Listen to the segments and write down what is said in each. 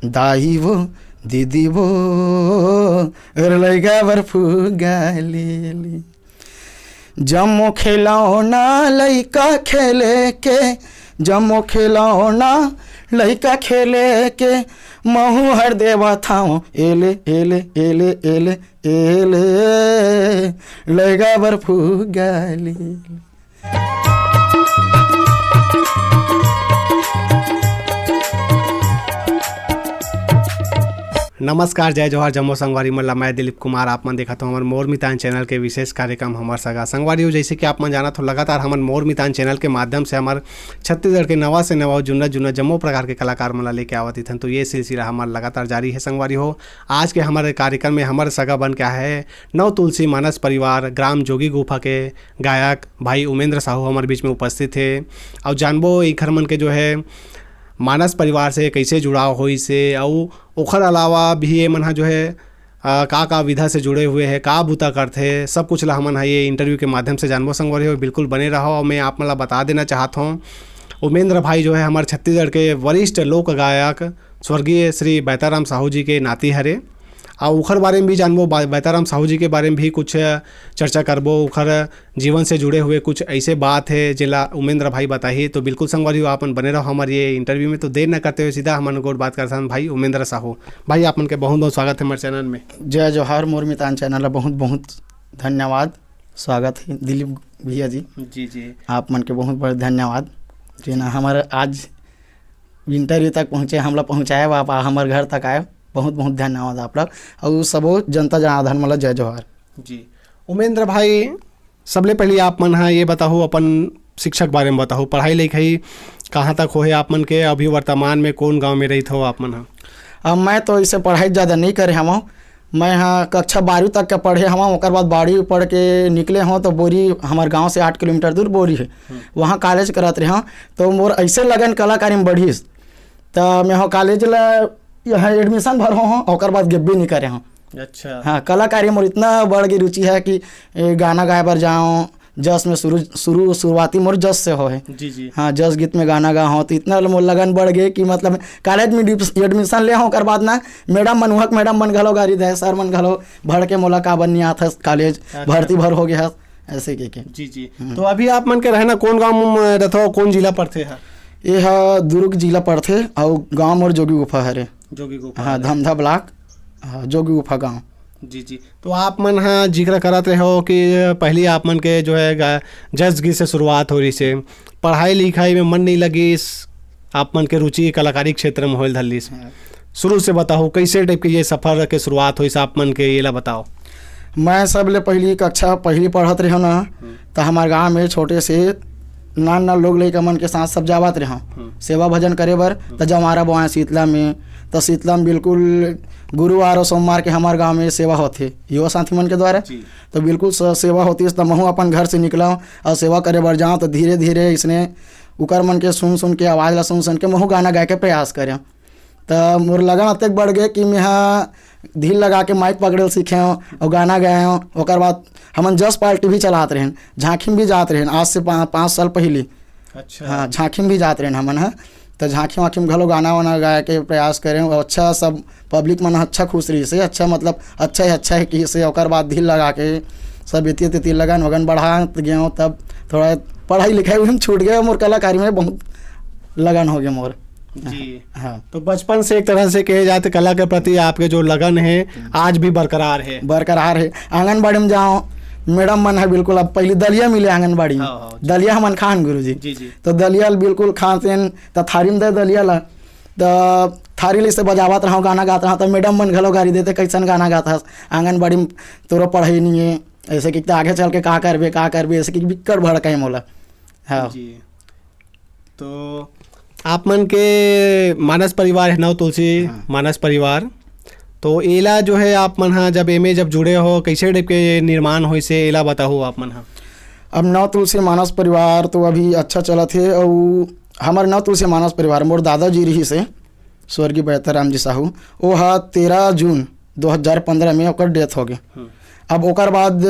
दाई वो दीदी वो लैका बर फुग्गा लेली। जम्मो खिलौना लैका खेले के, जम्मो खिलौना लैका खेले के, महू हर देवा थाओ एले एले एले एले एले लैका बर फुग्गा लेली। नमस्कार, जय जोहार, जम्मो संगवारी मल्ला। मैं दिलीप कुमार। आप मन देखा तो हमारे मोर मितान चैनल के विशेष कार्यक्रम हमार सगा संगवारी हो। जैसे कि आप मन जाना तो लगातार हमारे मोर मितान चैनल के माध्यम से हमारे छत्तीसगढ़ के नवा से नवा जुन्ना जम्मो प्रकार के कलाकार मला लेके आवती थन। तो ये सिलसिला हमारा लगातार जारी है संगवारी हो। आज के हमारे कार्यक्रम में हमारे सगा बन क्या है नव तुलसी मानस परिवार ग्राम जोगी गुफा के गायक भाई उमेंद्र साहू हमारे बीच में उपस्थित थे। और जानबो ई खरमन के जो है मानस परिवार से कैसे जुड़ाव होई से और ओखर अलावा भी ये मन जो है का विधा से जुड़े हुए हैं, का बूता करते, सब कुछ ला हमन ये इंटरव्यू के माध्यम से जानबो संगवारी हो। बिल्कुल बने रहो। और मैं आप मला बता देना चाहता हूँ उमेंद्र भाई जो है हमारे छत्तीसगढ़ के वरिष्ठ लोक गायक स्वर्गीय श्री बैताराम साहू जी के नाती हरे। और उखर बारे में भी जानबो, बैताराम साहू जी के बारे में भी कुछ चर्चा करबो। उखर जीवन से जुड़े हुए कुछ ऐसे बात है जिला उमेंद्र भाई बताइए। तो बिल्कुल संगवारी हो आपन बने रहो हमारे ये इंटरव्यू में। तो देर न करते हुए सीधा हमन को बात करते हैं भाई उमेंद्र साहू। भाई आपन के बहुत बहुत स्वागत है हमारे चैनल में। जय जोहार, मोर मितान चैनल बहुत बहुत धन्यवाद, स्वागत है दिलीप भैया जी। जी जी, आप मन के बहुत बहुत धन्यवाद जी ना हमारे आज इंटरव्यू तक पहुँचे, हम लोग पहुँचाए, आप हमारे घर तक आए, बहुत बहुत धन्यवाद आप लोग और सबो जनता जनार्दन मला जय जोहार जी। उमेंद्र भाई सबले पहले आप मन हाँ ये बताओ अपन शिक्षक बारे में बताओ, पढ़ाई लिखाई कहाँ तक हो है आप मन के, अभी वर्तमान में कौन गांव में रही हो आप मन हाँ? अब मैं तो इसे पढ़ाई ज़्यादा नहीं करे हूँ। मैं हाँ कक्षा 12वीं तक के पढ़े हूँ, ओकर बाद 12वीं पढ़ के निकले हूँ तो बोरी हमारे गांव से 8 किलोमीटर दूर बोरी है, वहाँ कॉलेज करत रहे हूँ। तो मोर ऐसे लगन कलाकारी में बढ़ीस तो मैं हो कॉलेज ला यहाँ एडमिशन भर हूँ, ओकर बाद गेब्बे नहीं करे हूँ। अच्छा। हाँ, कलाकारी मोर इतना बढ़ गई रुचि है कि गाना गाए पर जाऊँ। जस में शुरुआती मोर जस से हो है। जी जी। हाँ, जस गीत में गाना गा हो तो इतना मोर लगन बढ़ गए कि मतलब कॉलेज में एडमिशन ले हूँ। ओकर बाद ना मैडम मनहुक मैडम मन घलो गारी दे, सर मन घलो भर के मोला का बन नहीं आता कॉलेज भर्ती भर हो गया ऐसे के। जी जी। तो अभी आप मन के रहना कौन गाँव में रहते हो, कौन जिला पड़ते हैं? ये है दुर्ग जिला पड़ते और गाँव मोर जोगी गुफा है। जोगी गुफा, हाँ, धमधा ब्लॉक, हाँ, जोगी गुफा गाँव। जी जी। तो आप मन हाँ जिक्र करते हो कि पहले आप मन के जो है जस गीत से शुरुआत हो रही से, पढ़ाई लिखाई में मन नहीं लगी, आप मन के रुचि कलाकारी क्षेत्र में होल धल्ली से। शुरू से बताओ कैसे टाइप के ये सफ़र के शुरुआत हुई आप मन के, ये ला बताओ। मैं सबले पहली कक्षा पहली पढ़त रहे ना तो हमारे गाँव में छोटे से नान लोग लेकर मन के साथ सब जावत रहे सेवा भजन करे बर। तो जब हमारा बुआ शीतला में तो शीतला में बिल्कुल गुरुवार और सोमवार के हमारे गांव में सेवा होती युवा साथी मन के द्वारा। तो बिल्कुल सेवा होती है। तो मैं अपन घर से निकला और सेवा करे बर जाऊँ तो धीरे धीरे इसने उकर मन के सुन के आवाज़ ला सुन के मैं गाना गाए के प्रयास करें। तो मोर लगन अतक बढ़ गए कि मैं हाँ धील लगा के माइक पकड़े सीखे और गाना गाए हूँ। ओकर बाद हमन जस पार्टी भी चलाते रहे, झांकी में भी जाते रहे आज से 5 साल पहले। अच्छा। हाँ, झांकी में भी जाते रहे हमन। हाँ, तो झांकी वाँखी में घलो गाना वाना गाए के प्रयास करें। अच्छा सब पब्लिक मन अच्छा खुश रही से, अच्छा मतलब अच्छा है कि से। ओकर बाद धील लगा के सब इति लगन वगन बढ़ा गए। तब थोड़ा पढ़ाई लिखाई में छूट गया, मोर कलाकारी में बहुत लगन हो गया मोर। जी हाँ। तो बचपन से एक तरह से कहे जाते कला के प्रति आपके जो लगन है आज भी बरकरार है। आंगनबाड़ी में जाओ मैडम मन है बिल्कुल। अब पहले दलिया मिले आंगनबाड़ी में, दलिया हमन खान गुरु जी। तो दलिया बिल्कुल खाते तो थारी में दे दलिया ला तो थारी ले से बजावत रहा गाना गाता रहा। तो मैडम मन घलो गारी देते कैसन गाना गाता आंगनबाड़ी में, तोरा पढ़ाई नहीं है ऐसे कि आगे चल के का करबे ऐसे कि बिक्कट भड़का मोला। हाँ जी। तो आप मन के मानस परिवार है नव तुलसी मानस परिवार, तो एला जो है आप मन हाँ जब एमे जब जुड़े हो कैसे टाइप के निर्माण हो से एला बताओ आप मन हाँ। अब नव तुलसी मानस परिवार तो अभी अच्छा चला थे। और हमारे नव तुलसी मानस परिवार मोर दादाजी रही से स्वर्गीय बैताराम जी साहू, वो हा 13 जून 2015 में ओकर डेथ हो गए। अब ओकर बाद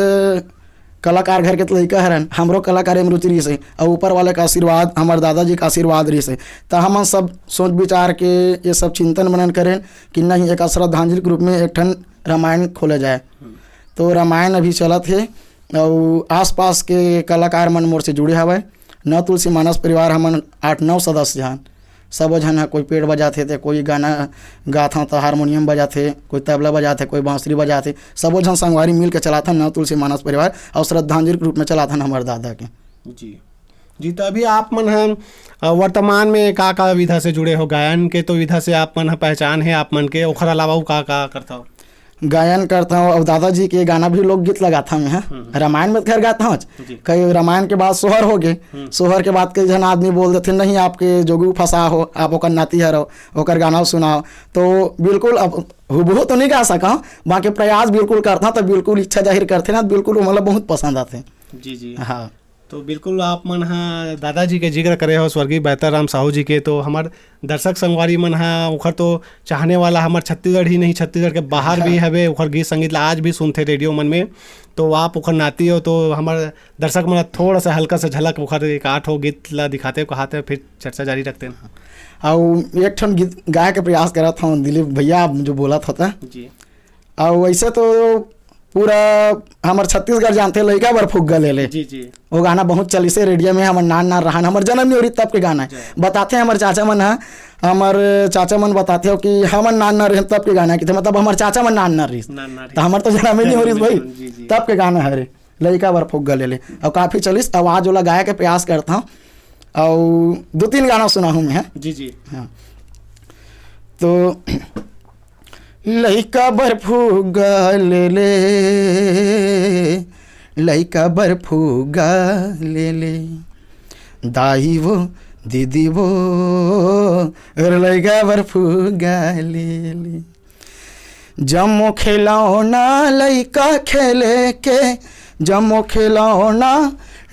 कलाकार घर के तो लड़का हरन, हमरो कलाकारी में रुचि रही से और ऊपर वाले का आशीर्वाद, हमारे दादाजी का आशीर्वाद रही से, तो हम सब सोच विचार के ये सब चिंतन मनन करें कि नहीं एक श्रद्धांजलि के रूप में एक ठन रामायण खोले जाए। तो रामायण अभी चलत है और आसपास के कलाकार मन मोर से जुड़े हवे। न तुलसी मानस परिवार हमन 8-9 सदस्य हैं, सब झन है, कोई पेड़ बजाते थे, कोई गाना गाथा तो हारमोनियम बजाते, कोई तबला बजाते, कोई बांसुरी बजाते, सब झन संगवारी मिल के चलाथन न तुलसी मानस परिवार और श्रद्धांजलि के रूप में चलाथन हमारे दादा के। जी तो अभी आप मन हम वर्तमान में का विधा से जुड़े हो? गायन के तो विधा से आप मन पहचान है आप मन के, ओखर अलावा का करता हो? गायन करता हूँ और दादाजी के गाना भी लोकगीत लगाता हूँ मैं, रामायण में खैर गाता हूँ। कई रामायण के बाद सोहर हो गए, सोहर के बाद कई जन आदमी बोल देते नहीं आपके जोगी फंसा हो, आप ओकर नाती हरो, ओकर गाना सुनाओ। तो बिल्कुल अब हुबहू तो नहीं गा सका, बाकी प्रयास बिल्कुल करता, तो बिल्कुल इच्छा जाहिर करते ना, बिल्कुल मतलब बहुत पसंद आते। जी हाँ तो बिल्कुल आप मन हाँ दादाजी के जिक्र करे हो स्वर्गीय बेहतर राम साहू जी के, तो हमार दर्शक संगवारी मन हाँ ओखर तो चाहने वाला हमार छत्तीसगढ़ ही नहीं छत्तीसगढ़ के बाहर भी हवे, ओखर गीत संगीत आज भी सुनते रेडियो मन में। तो आप ओखर नाती हो, तो हमार दर्शक मन थोड़ा सा हल्का सा झलक ओखर एक 8 गीत ला दिखाते कहाते, फिर चर्चा जारी रखते हैं। और एक ठन गीत गाय के प्रयास करा था दिलीप भैया जो बोला था जी। और वैसे तो पूरा हमार छत्तीसगढ़ जानते लड़का बर फुग्गा ले जी वो गाना बहुत चली से रेडियो में, हमार नान रहा, हमार जन्म नहीं हो रही तब के गाना है बताते हैं। हमारे चाचा मन है, हमारे चाचा मन बताते हो कि हमार नान रहे तब के गाना की, मतलब हमारे चाचा मन नान रही, तो हमार तो जन्म ही नहीं हो रही भाई, तब के गाना है रे लड़का बर फुग्गा ले। और काफ़ी चलिस आवाज़ वाला गाया के प्रयास करता हूँ और 2-3 गाना सुना हूँ मैं। जी हाँ तो लइका बर फुग्गा ले, लइका बर फुग्गा ले, दाई वो दीदी वो लइका बर फुग्गा ले। जमो खिलौना लइका खेले के, जमो खिलौना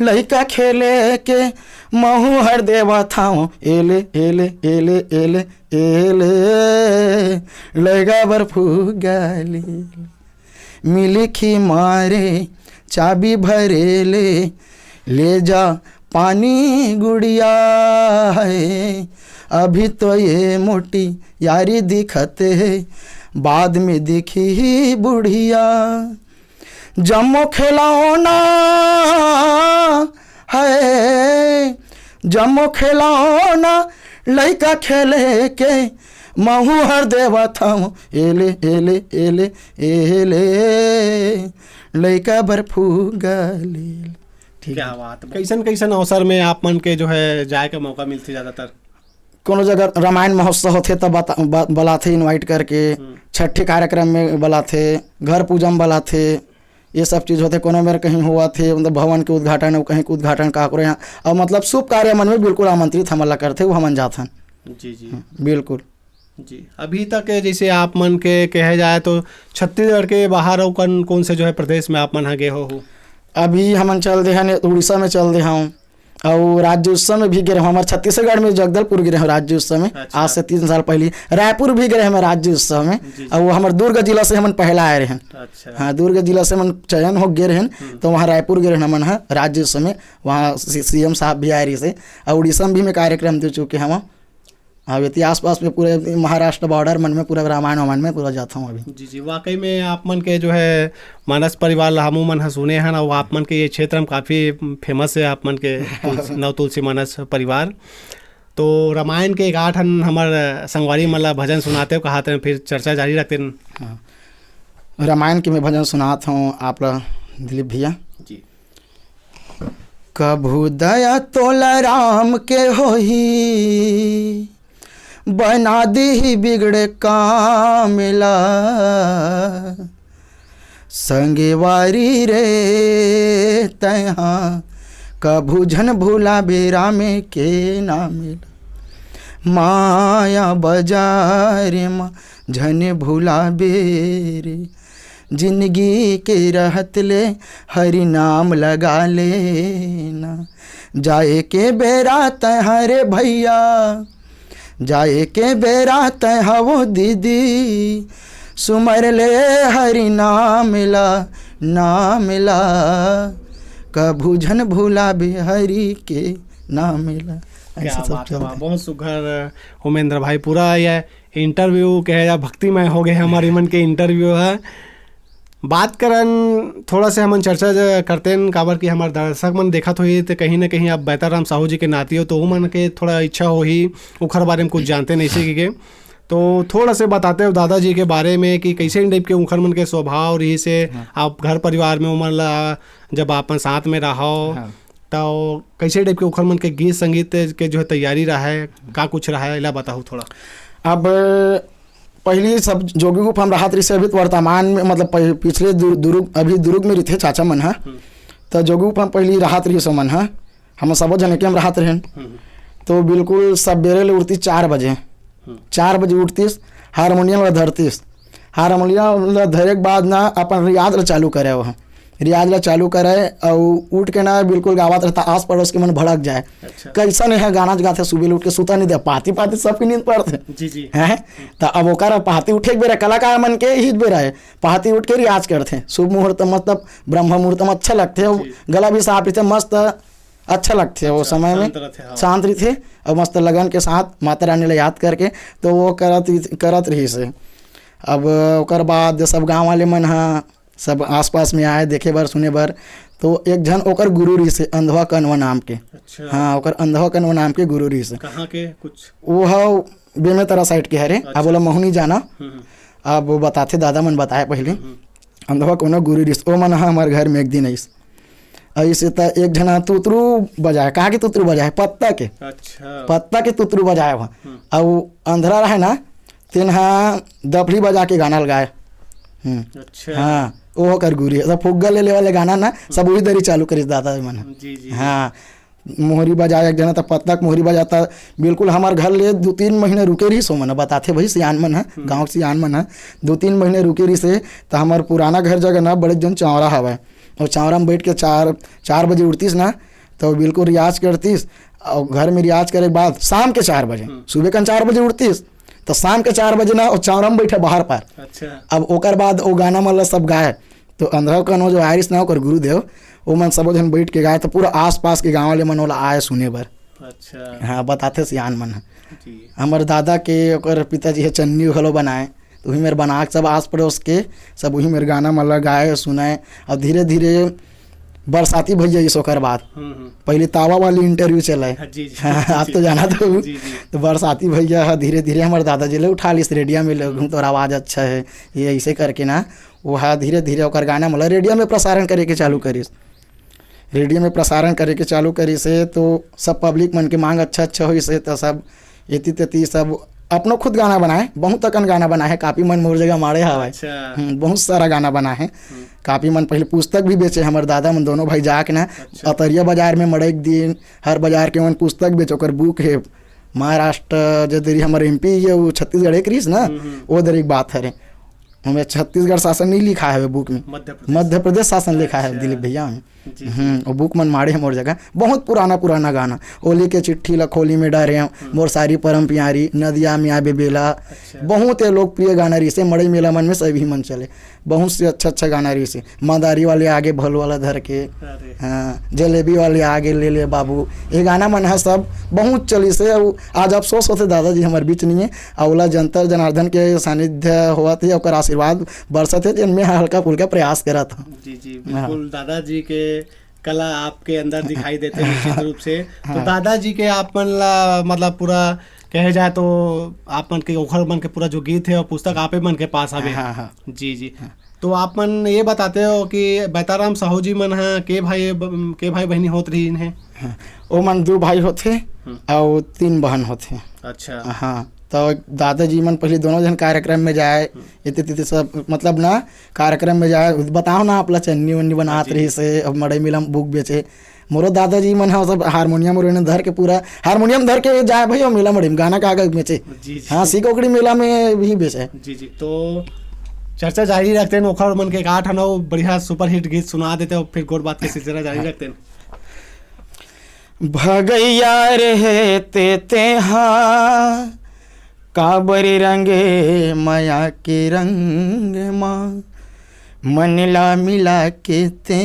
लइका खेले के, महू हर देवा थाओ एले एले एले एले एले लगा बर फुग्गा मिली खी मारे चाबी भरे ले जा पानी गुड़िया है, अभी तो ये मोटी यारी दिखते है, बाद में दिखी ही बुढ़िया। जमो खिलौना है, जमो खिलौना लइका खेले के, महू हर देवा था एले एले एले एले लइका बर फुग्गा ले। क्या बात। कैसन अवसर में आप मन के जो है जाए का मौका मिलती ज़्यादातर? कोनो जगह रामायण महोत्सव होते तब बुलाते इनवाइट करके, छठे कार्यक्रम में बुलाते, घर पूजा में बुलाते, ये सब चीज़ होते। कोनो मेरे कहीं हुआ थे मतलब भवन के उद्घाटन है, कहीं के उद्घाटन का करो यहाँ, और मतलब शुभ कार्य मन में बिल्कुल आमंत्रित हमला करते, वो हमन जाथन। जी बिल्कुल जी। अभी तक जैसे आप मन के कहे जाए तो छत्तीसगढ़ के बाहर और कौन से जो है प्रदेश में आप मन गए हो? अभी हमन चल दे हैं उड़ीसा में चल दे हूँ, और राज्य उत्सव में भी गए हूँ। हमारे छत्तीसगढ़ में जगदलपुर गए हैं राज्य उत्सव में। अच्छा। आज से 3 साल पहले रायपुर भी गए हैं राज्य उत्सव में। और वो हमारे दुर्ग जिला से हमन पहला आए रहे हैं। अच्छा। हाँ दुर्ग जिला से मन चयन हो गए रहे, तो वहाँ रायपुर गए हमन है राज्य उत्सव में, वहाँ CM साहब भी आए रही से। और उड़ीसा में भी मैं कार्यक्रम दे चुके हैं। हाँ अभी आसपास में पूरे महाराष्ट्र बॉर्डर मन में पूरा रामायण वामायण में पूरा जाता हूँ अभी। जी। वाकई में आप मन के जो है मानस परिवार हमू मन है सुने हैं, और आप मन के ये क्षेत्र में काफ़ी फेमस है आप मन के नव तुलसी मानस परिवार। तो रामायण के 8 हमारे संगवारी मन ला भजन सुनाते हो कहाते हैं, फिर चर्चा जारी रखते हैं। हाँ रामायण के मैं भजन सुनाता हूँ आप दिलीप भैया जी। कभू दया तोला राम के होही, बना दी बिगड़े कामिला, संगे वारी रे तहाँ, कभू झन भूला बेरा में के ना मिला, माया बाजार माँ झन भूला बेरे, जिंदगी के रहत ले हरि नाम लगा लेना, जाए के बेरा तहाँ रे भैया, जाए के बेरा तहाँ वो दीदी, सुमर ले हरि नाम ला, नाम ला, कभू झन भूला बिहारी के नाम मिला। क्या ऐसा सब बात है, चलता वाह, है। बहुत सुघर उमेंद्र भाई। पूरा ये इंटरव्यू कहे या भक्तिमय हो गए हमारी मन के इंटरव्यू है। बात करन थोड़ा से हमन चर्चा करते हैं काबर कि हमारे दर्शक मन देखत होही तो कहीं ना कहीं आप बेताराम साहू जी के नाती हो तो वो मन के थोड़ा इच्छा होही उखर बारे में कुछ जानते नहीं से के तो थोड़ा से बताते हो दादाजी के बारे में कि कैसे टाइप के उखर मन के स्वभाव रही से आप घर परिवार में उमर ला जब आपन साथ में रहो तो कैसे टाइप के उखर मन के गीत संगीत के जो है तैयारी रहा है का कुछ रहा है इला बताओ थोड़ा। अब पहली सब जोगी गुफ हम राहत रही से अभी तो वर्तमान में मतलब पिछले अभी दुर्ग में रहते चाचा मन है तो जोगी गुफ हम पहली राहत रही सो मन है हम सब जने के हम राहत रहें तो बिल्कुल सवेरे ले उठती 4 बजे 4 बजे उठतीस हारमोनियम ला धरतीस हारमोनियम ला धरे के बाद ना अपन रियाज ला चालू करे वह रियाज ला चालू करे और उठ के ना बिल्कुल गावत रहता आस पड़ोस के मन भड़क जाए। अच्छा। कैसा नहीं है गाना गाते सुबह उठ के सुता नहीं दे पाती पाती सबकी नींद पड़ते जी जी हैं तो अब ओकर पहाती उठे के बेरा कलाकार मन के ही बेरा है पहाती उठ के रियाज करते शुभ मुहूर्त मतलब ब्रह्म मुहूर्त में अच्छा लगते है गला भी साफ रहते मस्त अच्छा लगते है वो समय में शांत रही थे और मस्त लगन के साथ माता रानी ला याद करके तो वो करत रही से। अब ओकर बाद सब गाँव वाले मन हा सब आसपास में आए देखे बर सुने बर तो एक जन ओकर गुरु रही से अंधवा कनवा नाम के। अच्छा। हाँ ओकर अंधवा कनवा नाम के गुरु रही से। कहाँ के कुछ वो है बेमेतरा साइड के हरे। अच्छा। अब बोला महू नहीं जाना अब वो बताते दादा मन बताए पहले अंधवा कोनो गुरु रही से। वो मन हमारे घर में एक दिन ऐसे तो एक जना तुतरू बजाए कहाँ के तुतरू बजाए पत्ता के। अच्छा। पत्ता के तुतरू बजाए वहाँ और अंधरा रहे ना तेनहा दफड़ी बजा के गाना लगाए। अच्छा। हाँ वो कर गुरी सब फुग्गा ले वाले गाना ना सब वही दरी चालू करी दादा मन। जी जी। हाँ मोहरी बजाया एक जना था पत्ता मोहरी बजाता बिल्कुल हमारे घर ले 2-3 महीने रुके रही सो मन बताते भाई सियान मन है गाँव सियान मन है 2-3 महीने रुके रही से तो हमारे पुराना घर जगह ना बड़े जन चावरा हवा और चावरा में बैठ के 4 बजे उठतीस ना तो बिल्कुल रियाज करतीस और घर में रियाज करे के बाद शाम के 4 बजे सुबह का 4 बजे उठतीस तो शाम के 4 बजे ना और चावरा में बैठे बाहर पर। अच्छा। अब ओकर बाद वो गाना मतलब सब गाए तो अंधरा कनो जो आयरिस ना ओकर गुरुदेव वो मन सब जन बैठ के गाए तो पूरा आस पास के गाँव वाले मन वाला आए सुने बर। अच्छा। हाँ बताते सियान मन जी। हमारे दादा के ओकर पिताजी है चन्नी घलो बनाए तो वही मेरे बना के सब आस पड़ोस के सब वही मेरे गाना मतलब गाए सुनाए और धीरे धीरे बरसाती भैया इस ओकर बाद पहले तावा वाली इंटरव्यू चला है। जी जी। आप तो जाना तो जी जी। तो बरसाती भैया धीरे धीरे हमारे दादाजी ले उठा ली इस रेडियो में लगूँ तो आवाज़ अच्छा है ये ऐसे करके ना वो हाँ धीरे धीरे ओकर गाना मतलब रेडियो में प्रसारण करे के चालू करीस रेडियो में प्रसारण करे के चालू करी से तो सब पब्लिक मन के मांग अच्छा हुई से तो सब एती तेती सब अपनो खुद गाना बनाए बहुत तकन गाना बनाए है काफ़ी मन मोर जगह मारे हवा। अच्छा। बहुत सारा गाना बना है काफ़ी मन पहले पुस्तक भी बेचे हमारे दादा मन दोनों भाई जाके ना अतरिया बाजार में मड़े एक दिन हर बाजार के मन पुस्तक बेचो ओकर बुक है महाराष्ट्र जो दरी हमारे MP है वो छत्तीसगढ़ एक रहीस ना वो दर एक बात है हमें छत्तीसगढ़ शासन नहीं लिखा है बुक में मध्य प्रदेश शासन लिखा है दिलीप भैया में। वो बुक मन मारे है मोर जगह बहुत पुराना गाना ओली के चिट्ठी लखोली में डरे मोर सारी परम प्यारी नदिया में आबे बेला। बहुत लोकप्रिय गाना रही से मड़ई मेला मन में सभी मन चले बहुत से अच्छा गाना रही से मदारी वाले आगे भल वाला धर के हाँ जलेबी वाले आगे ले ले बाबू ये गाना मन है सब बहुत चली से। आज अफसोस होते दादाजी हमारे बीच नहीं है अवला जंतर जनार्दन के सानिध्य हुआ थे और आशीर्वाद बरसत है जिनमें हल्का फुल्का प्रयास करा था। जी जी बिल्कुल दादाजी के कला आपके अंदर दिखाई देते हैं निश्चित रूप से। तो दादाजी के आप मन ला मतलब पूरा कहे जाए तो आप मन के ओखर मन के पूरा जो गीत है और पुस्तक आपे मन के पास आवे। हाँ। जी जी। तो आप मन ये बताते हो कि बेताराम साहू जी मन है के भाई बहनी होत रही है। वो मन 2 भाई होते और 3 बहन होते। अच्छा। हाँ तो दादाजी मन पहले दोनों जन कार्यक्रम में जाए इतने सब मतलब ना कार्यक्रम में जाए बताओ ना आप चन्नी वन्नी बनात रही से अब मड़ई मिला बुक बेचे मोरो दादाजी मन है सब हारमोनियम उन्होंने धर के पूरा हारमोनियम धर के जाए भाई और मेला मड़ी में गाना कागज बेचे। हाँ सीकोकड़ी मेला में भी बेचे। जी जी। तो चर्चा जारी रखते हैं ओखर मन के 8-9 बढ़िया सुपर हिट गीत सुना देते हो फिर गोर बात के सिलसिला जारी रखते हैं। भगैया रे ते हाँ काबरी रंगे माया के रंग माँ मन ला मिला के ते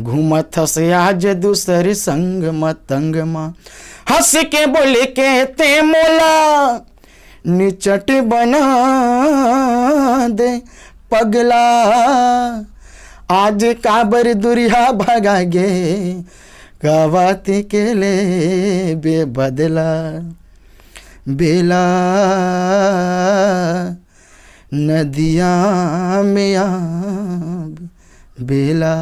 घूमत से आज दूसरे संग मतंग माँ, हंस के बोल के ते मोला निचट बना दे पगला, आज काबर दुरिया भगागे गवाती के ले बेबदला, बेला नदिया में आब बेला,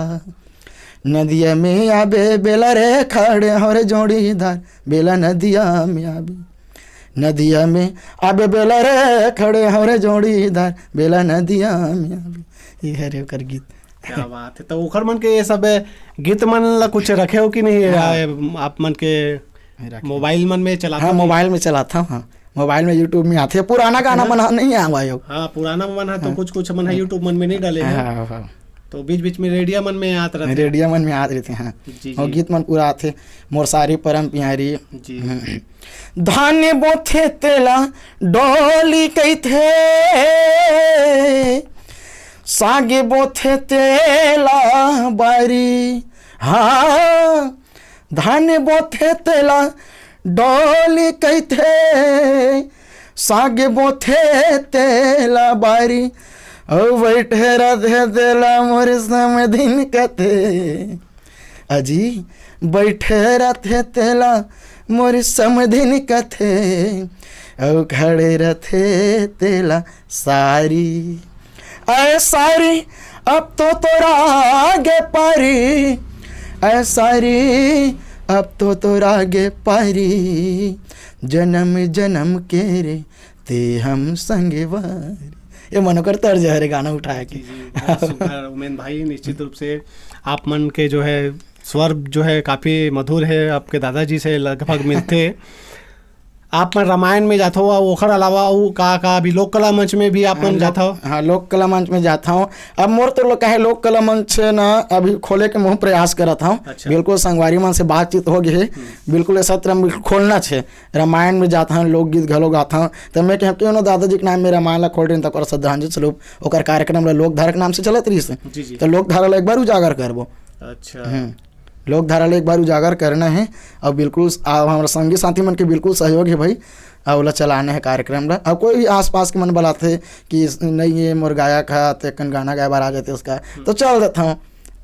नदिया में आबे बेला रे खड़े और जोड़ीदार, बेला नदिया में आबे, नदिया में आबे बेला रे खड़े और जोड़ीदार, बेला नदिया में आबे। ये है रे ओकर गीत। क्या बात है। तो ओखर मन के ये सब गीत मन ला कुछ रखे हो कि नहीं? आप मन के मोबाइल मन में चलाते? हाँ मोबाइल में चलाता हूँ। हाँ मोबाइल में यूट्यूब में आते हैं। पुराना गाना मन नहीं आवा यो। हाँ पुराना मन है तो कुछ मन है यूट्यूब मन में नहीं डाले हैं। हाँ हाँ तो बीच बीच में रेडियो मन में आते रहते। रेडियो मन में आते रहते हैं। जी और गीत मन पूरा आते। मोर सारी परम प्यारी जी। धान बोथे तेला डोली कई थे, सागे बोथे तेला बारी, हाँ धान बोथे तेला डोली कई थे, सागे बोथे तेला बारी, ओ बैठे रथे तेला मोर समधिन कथे, अजी बैठे रथे तेला मोर समधिन कथे, ओ खड़े रथे तेला सारी, ऐ सारी अब तो तोरा आगे पारी, ऐ सारी अब तो तोरा आगे पारी, जन्म जन्म के रे ते हम संगे वारी। ये मनोकर तर्ज है रे गाना उठाया कि उमेन भाई निश्चित रूप से आप मन के जो है स्वर जो है काफ़ी मधुर है, आपके दादाजी से लगभग मिलते। आप मन रामायण में जाता हो, ओखर अलावा वो का अभी लोक कला मंच में भी आप मन जाता हो? हाँ लोक कला मंच में जाता हूँ। अब मोर तो लोग कहे लोक कला मंच ना अभी खोले के मुँह प्रयास करता हूँ। अच्छा। बिल्कुल संगवारी मन से बातचीत हो गई है, बिल्कुल ऐसा तरह खोलना छे। रामायण में जाता हूँ, लोकगीत घलो गाता हूँ। तो मैं कहते हो ना दादाजी के नाम में रामायण ला खोल रही तक श्रद्धांजलि स्वरूप ओकर कार्यक्रम ला लोकधारा के नाम से चलत रही से। तो लोकधारा ला एक बार उजागर करबो। अच्छा लोकधारा ला एक बार उजागर करना है और बिल्कुल हमारा संगी साथी मन के बिल्कुल सहयोग है भाई, और ओला चलाना है कार्यक्रम ला। और कोई भी आसपास के मन बुलाते कि नहीं ये मोर गायक है तो एक गाना गाय बार आ जाते उसका, तो चल देता हूँ।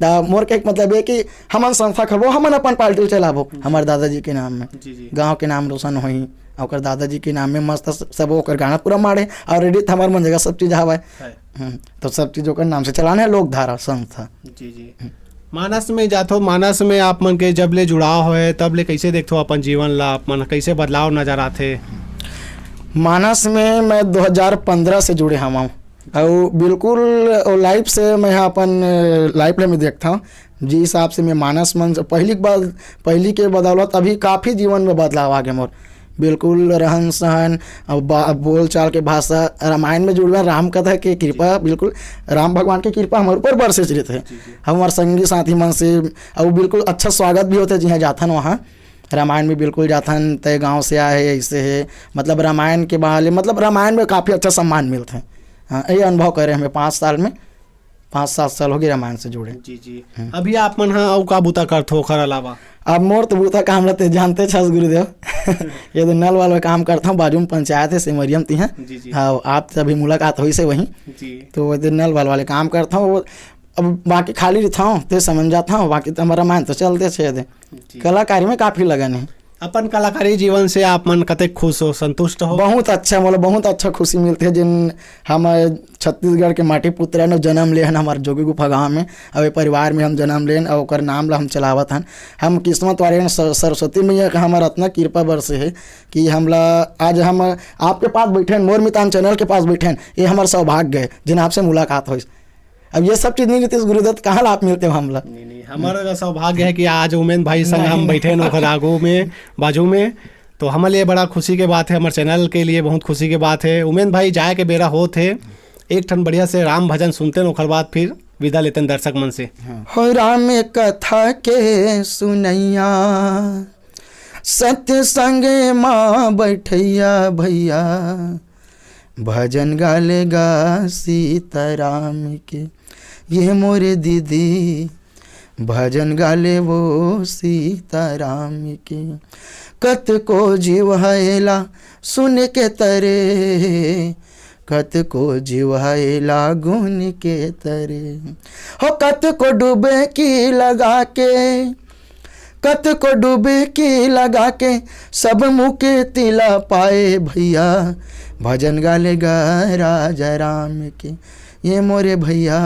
तो मोर के एक मतलब है कि हमन संस्था खबो, हमन अपन पार्टी चलाबो हमारे दादाजी के नाम में, गाँव के नाम रोशन होई और दादाजी के नाम में मस्त सब ओकर गाना पूरा मारे और रेडी हमारे मन जगह सब चीज़ हवा है। तो सब चीज़ों का नाम से चलाना है लोकधारा संस्था। जी जी। मानस में जातो, मानस में आप मन के जब ले जुड़ाव है तब ले कैसे देखते हो अपन जीवन ला, आप मन कैसे बदलाव नजर आते? मानस में मैं 2015 से जुड़े हम हूँ और बिल्कुल लाइफ से मैं अपन लाइफ में देखता हूँ जी हिसाब से मैं मानस मन से पहली के बदौलत अभी काफ़ी जीवन में बदलाव आ गया मोर। बिल्कुल रहन सहन बोल चाल के भाषा, रामायण में जुड़ना, राम कथा के कृपा, बिल्कुल राम भगवान की कृपा हमारे ऊपर बरसे रहते हैं। हमारे संगी साथी मन से और बिल्कुल अच्छा स्वागत भी होता है जहाँ जाथन वहाँ रामायण में बिल्कुल जाथन तय गांव से आए ऐसे है, मतलब रामायण के बहाने मतलब रामायण में काफ़ी अच्छा सम्मान मिलता है। हाँ ये अनुभव करे हमें 5-7 साल हो गए रामायण से जुड़े। जी जी। अभी आप मन हाँ का बूता करते हो खर अलावा? अब मोर तो बूता काम रहते जानते छस गुरुदेव। ये तो नल वाला काम करता हूँ, बाजू में पंचायत है सिमरियम ती हैं। हाँ आप से अभी मुलाकात हुई से वहीं, तो वो नल वाले काम करता हूँ। अब बाकी खाली रहता हूँ तो समझ जाता हूँ, बाकी तो हमारा रामायण तो चलते छे। कलाकारी में काफ़ी लगन है। अपन कलाकारी जीवन से आप मन कते खुश हो, संतुष्ट हो? बहुत अच्छा, मतलब बहुत अच्छा खुशी मिलती है जिन हम छत्तीसगढ़ के माटी पुत्र ने जन्म ले हन हमारे जोगी गुफा गाँव में, और परिवार में हम जन्म लेन और ओकर नाम ला हम चलावत हन। हम किस्मत वाले सरस्वती मैया का हमारा इतना कृपा बरस है कि हमला आज हम आपके पास बैठे मोर मितान चैनल के पास बैठे, ये हमारा सौभाग्य है जिन आपसे मुलाकात हो। अब ये सब चीज़ नहीं रहती गुरुदत्त, कहाँ आप मिलते हो हमला? नहीं हमारा सौभाग्य है कि आज उमेन भाई संग हम बैठे नौकर आगू में बाजू में, तो हमारे लिए बड़ा खुशी के बात है, हमारे चैनल के लिए बहुत खुशी के बात है। उमेन भाई जाए के बेरा हो थे, एक ठन बढ़िया से राम भजन सुनते नौकर बाद फिर विदा लेते दर्शक मन से। हो राम कथा के सुनैया सत्य संगे माँ बैठैया भैया, भजन गालेगा सीताराम के, ये मोरे दीदी भजन गाले वो सीताराम के। कत को जीव हैला सुन के तरे, कत को जीव हैला गुन के तरे। हो कत को डूबे की लगा के, कत को डूबे की लगा के, सब मुके तिला पाए भैया। भजन गाले गा राजा राम के, ये मोरे भैया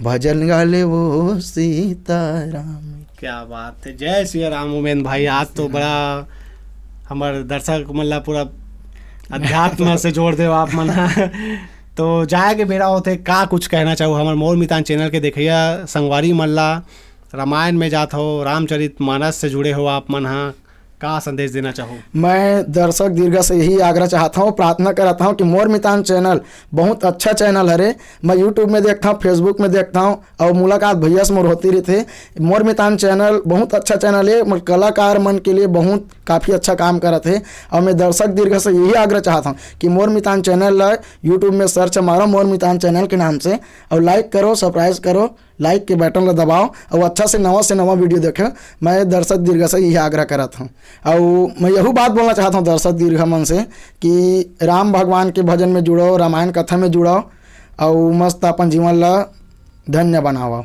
भजन गाले वो सीताराम। क्या बात है, जय श्री राम उमेन भाई। आज तो बड़ा हमारे दर्शक मतलब पूरा अध्यात्म से जोड़ दे आप मन। तो जाए के बेरा होते का कुछ कहना चाहो हमारे मोर मितान चैनल के देखिया संगवारी मल्ला रामायण में जात हो, रामचरित मानस से जुड़े हो आप मन, हाँ का संदेश देना चाहो? मैं दर्शक दीर्घ से यही आग्रह चाहता हूँ, प्रार्थना करता हूँ कि मोर मितान चैनल बहुत अच्छा चैनल है रे। मैं यूट्यूब में देखता हूँ, फेसबुक में देखता हूँ और मुलाकात भैया से मोर होती रहती है। मोर मितान चैनल बहुत अच्छा चैनल है, कलाकार मन के लिए बहुत काफ़ी अच्छा काम करत है। और मैं दर्शक दीर्घ से यही आग्रह चाहता हूँ कि मोर मितान चैनल यूट्यूब में सर्च मारो मोर मितान चैनल के नाम से, और लाइक करो, सब्सक्राइब करो, लाइक के बटन दबाओ और अच्छा से नवा वीडियो देखें। मैं दर्शक दीर्घ से यही आग्रह करता हूँ। और मैं यही बात बोलना चाहता हूँ दर्शक दीर्घ मन से कि राम भगवान के भजन में जुड़ो, रामायण कथा में जुड़ो और मस्त अपन जीवन ला धन्य बनाओ।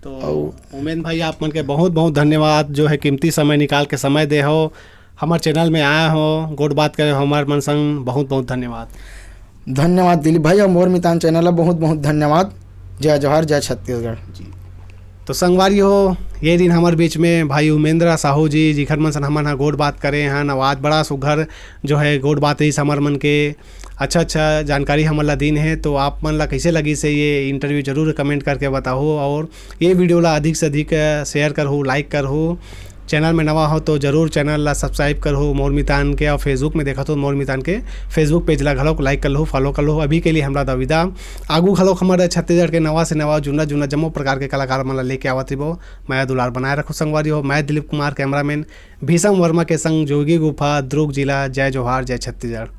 तो उमेन भाई आप मन के बहुत बहुत धन्यवाद, जो है कीमती समय निकाल के समय दे हो, हमारे चैनल में आया हो, गोड बात करे हो हमारे मन संग, बहुत बहुत धन्यवाद। धन्यवाद दिलीप भाई, और मोर मितान चैनल ला बहुत बहुत धन्यवाद। जय जवाहर, जय छत्तीसगढ़ जी। तो संगवारी हो ये दिन हमारे बीच में भाई उमेंद्र साहू जी जिखर मन सन हमन हा गोड बात करे हैं, आवाज़ बड़ा सुघर जो है गोड बात रही हमर मन के अच्छा जानकारी हमन ला दिन है। तो आप मन ला कैसे लगी से ये इंटरव्यू जरूर कमेंट करके बताओ, और ये वीडियो ला अधिक से अधिक शेयर करहो, लाइक करहो। चैनल में नवा हो तो जरूर चैनल ला सब्सक्राइब करो मोर मितान के, और फेसबुक में देखा तो मोर मितान के फेसबुक पेज ला घलोक लाइक कर लो, फॉलो कर लो। अभी के लिए हमरा दा विदा, आगू घलोक हमारे छत्तीसगढ़ के नवा से नवा जुना जम्मो प्रकार के कलाकार मन ला लेके आवत रहिबो। मैं दुलार बनाए रखो संगवारी हो। मैं दिलीप कुमार, कैमरामैन भीषम वर्मा के संग जोगी गुफा, दुर्ग जिला। जय जोहार, जय छत्तीसगढ़।